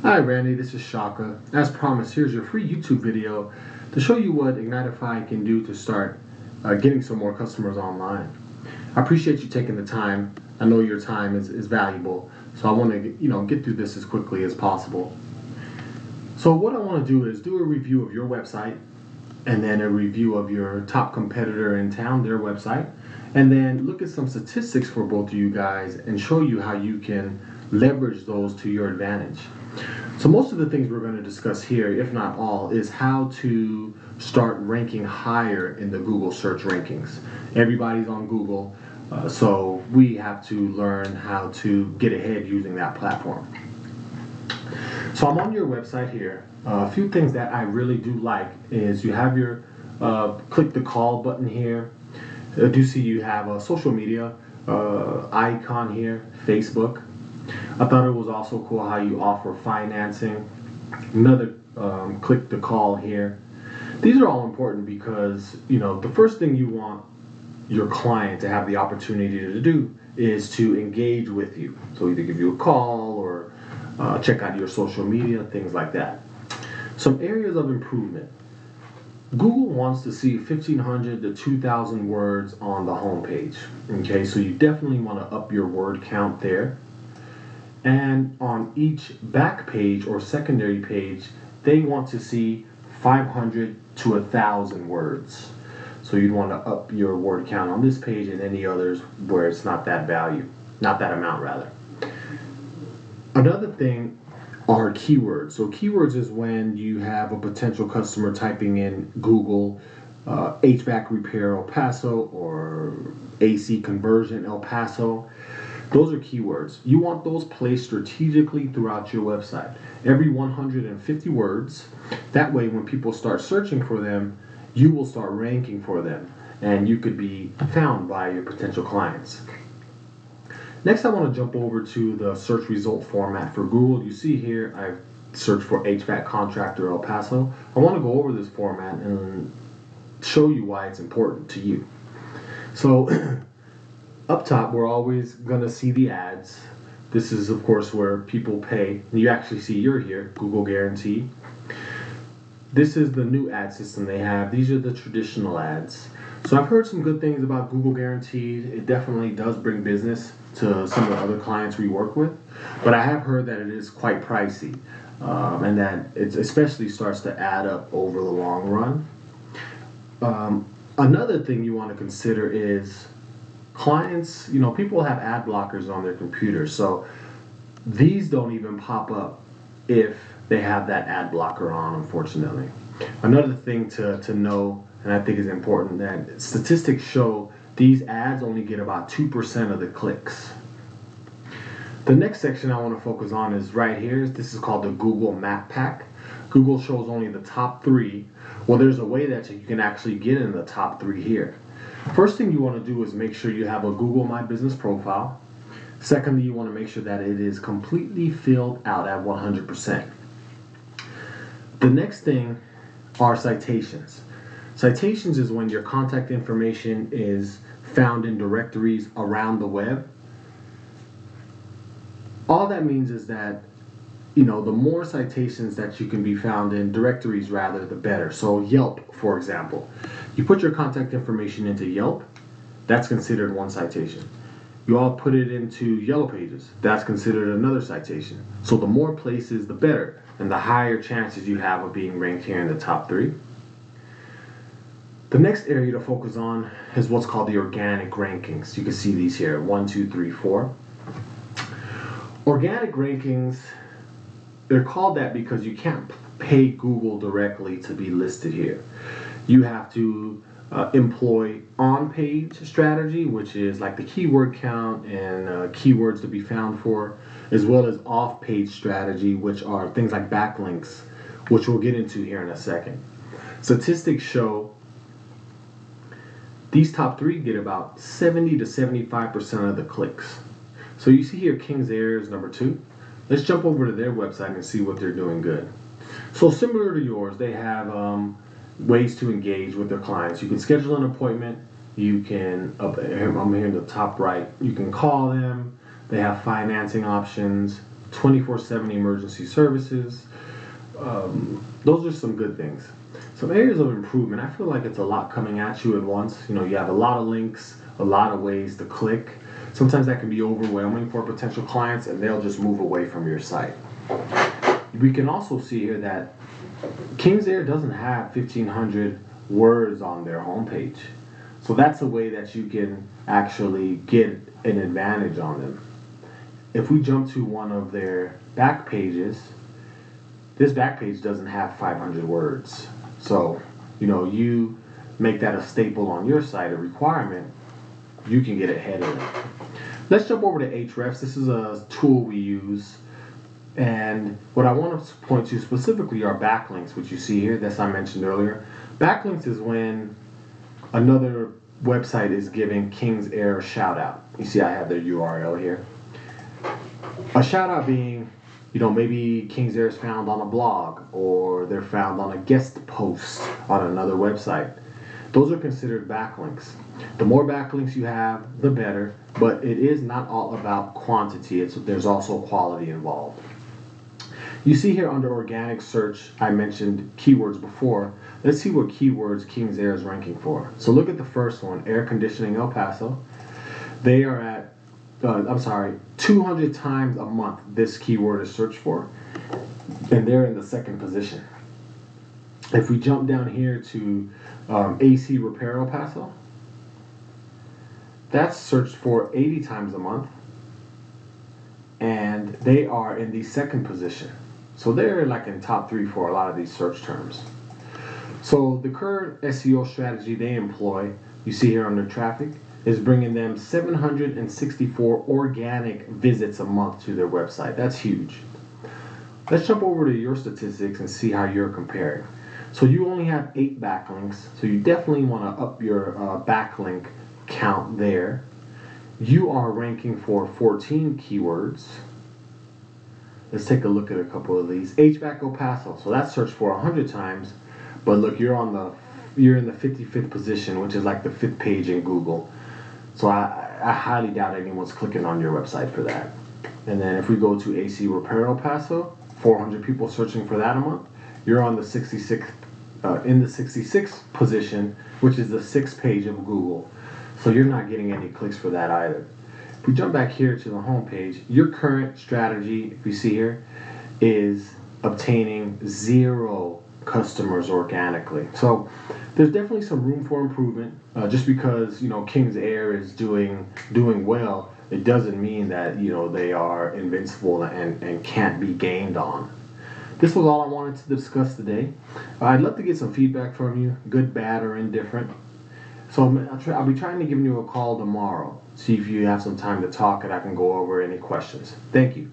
Hi Randy, this is Shaka. As promised, here's your free YouTube video to show you what Ignitify can do to start getting some more customers online. I appreciate you taking the time. I know your time is valuable, so I want to get through this as quickly as possible. So what I want to do is do a review of your website, and then a review of your top competitor in town, their website, and then look at some statistics for both of you guys and show you how you can leverage those to your advantage. So most of the things we're going to discuss here, if not all, is how to start ranking higher in the Google search rankings. Everybody's on Google, so we have to learn how to get ahead using that platform. So I'm on your website here. A few things that I really do like is you have your click the call button here. I do see you have a social media icon here, Facebook. I thought it was also cool how you offer financing. Another click the call here. These are all important because the first thing you want your client to have the opportunity to do is to engage with you. So either give you a call or check out your social media, things like that. Some areas of improvement. Google wants to see 1,500 to 2,000 words on the home page. Okay, so you definitely want to up your word count there. And on each back page or secondary page, they want to see 500 to 1,000 words. So you'd want to up your word count on this page and any others where it's not that amount rather. Another thing are keywords. So keywords is when you have a potential customer typing in Google HVAC repair El Paso or AC conversion El Paso. Those are keywords. You want those placed strategically throughout your website. Every 150 words. That way when people start searching for them, you will start ranking for them and you could be found by your potential clients. Next, I want to jump over to the search result format for Google. You see here, I've searched for HVAC contractor El Paso. I want to go over this format and show you why it's important to you. So, up top, we're always going to see the ads. This is, of course, where people pay. You actually see you're here, Google Guarantee. This is the new ad system they have. These are the traditional ads. So I've heard some good things about Google Guarantee. It definitely does bring business to some of the other clients we work with. But I have heard that it is quite pricey and that it especially starts to add up over the long run. Another thing you want to consider is clients, people have ad blockers on their computers. So these don't even pop up if they have that ad blocker on, unfortunately. Another thing to know, and I think is important, that statistics show these ads only get about 2% of the clicks. The next section I want to focus on is right here. This is called the Google Map Pack. Google shows only the top 3. Well, there's a way that you can actually get in the top 3 here. First thing you want to do is make sure you have a Google My Business profile. Secondly, you want to make sure that it is completely filled out at 100%. The next thing are citations. Citations is when your contact information is found in directories around the web. All that means is that, the more citations that you can be found in directories rather, the better. So Yelp, for example. You put your contact information into Yelp, that's considered one citation. You all put it into Yellow Pages, that's considered another citation. So the more places, the better, and the higher chances you have of being ranked here in the top 3. The next area to focus on is what's called the organic rankings. You can see these here, 1, 2, 3, 4. Organic rankings, they're called that because you can't pay Google directly to be listed here. You have to employ on-page strategy, which is like the keyword count and keywords to be found for, as well as off-page strategy, which are things like backlinks, which we'll get into here in a second. Statistics show these top 3 get about 70 to 75% of the clicks. So you see here King's Air is number 2. Let's jump over to their website and see what they're doing good. So similar to yours, they have ways to engage with their clients. You can schedule an appointment. You can, I'm here in the top right, you can call them. They have financing options, 24/7 emergency services. Those are some good things. Some areas of improvement, I feel like it's a lot coming at you at once. You know, you have a lot of links, a lot of ways to click. Sometimes that can be overwhelming for potential clients and they'll just move away from your site. We can also see here that King's Air doesn't have 1,500 words on their homepage. So that's a way that you can actually get an advantage on them. If we jump to one of their back pages, this back page doesn't have 500 words. So, you know, you make that a staple on your site, a requirement, you can get ahead of it. Let's jump over to Ahrefs. This is a tool we use. And what I want to point to specifically are backlinks, which you see here, that I mentioned earlier. Backlinks is when another website is giving King's Air a shout out. You see I have their URL here. A shout out being, you know, maybe King's Air is found on a blog or they're found on a guest post on another website. Those are considered backlinks. The more backlinks you have, the better, but it is not all about quantity. There's also quality involved. You see here under organic search, I mentioned keywords before. Let's see what keywords King's Air is ranking for. So look at the first one, air conditioning El Paso. They are at 200 times a month this keyword is searched for, and they're in the second position. If we jump down here to AC Repair El Paso, that's searched for 80 times a month, and they are in the second position. So they're like in top 3 for a lot of these search terms. So the current SEO strategy they employ, you see here under traffic, is bringing them 764 organic visits a month to their website. That's huge. Let's jump over to your statistics and see how you're comparing. So you only have 8 backlinks, so you definitely want to up your backlink count there. You are ranking for 14 keywords. Let's take a look at a couple of these. HVAC El Paso, so that's searched for 100 times, but look, you're in the 55th position, which is like the 5th page in Google. So I highly doubt anyone's clicking on your website for that. And then if we go to AC Repair El Paso, 400 people searching for that a month. You're on the 66th, in the 66th position, which is the 6th page of Google. So you're not getting any clicks for that either. If we jump back here to the home page, your current strategy, if you see here, is obtaining 0 customers organically. So there's definitely some room for improvement. Just because, you know, King's Air is doing well, it doesn't mean that, you know, they are invincible and can't be gained on. This was all I wanted to discuss today. I'd love to get some feedback from you, good, bad, or indifferent. So I'll be trying to give you a call tomorrow, see if you have some time to talk and I can go over any questions. Thank you.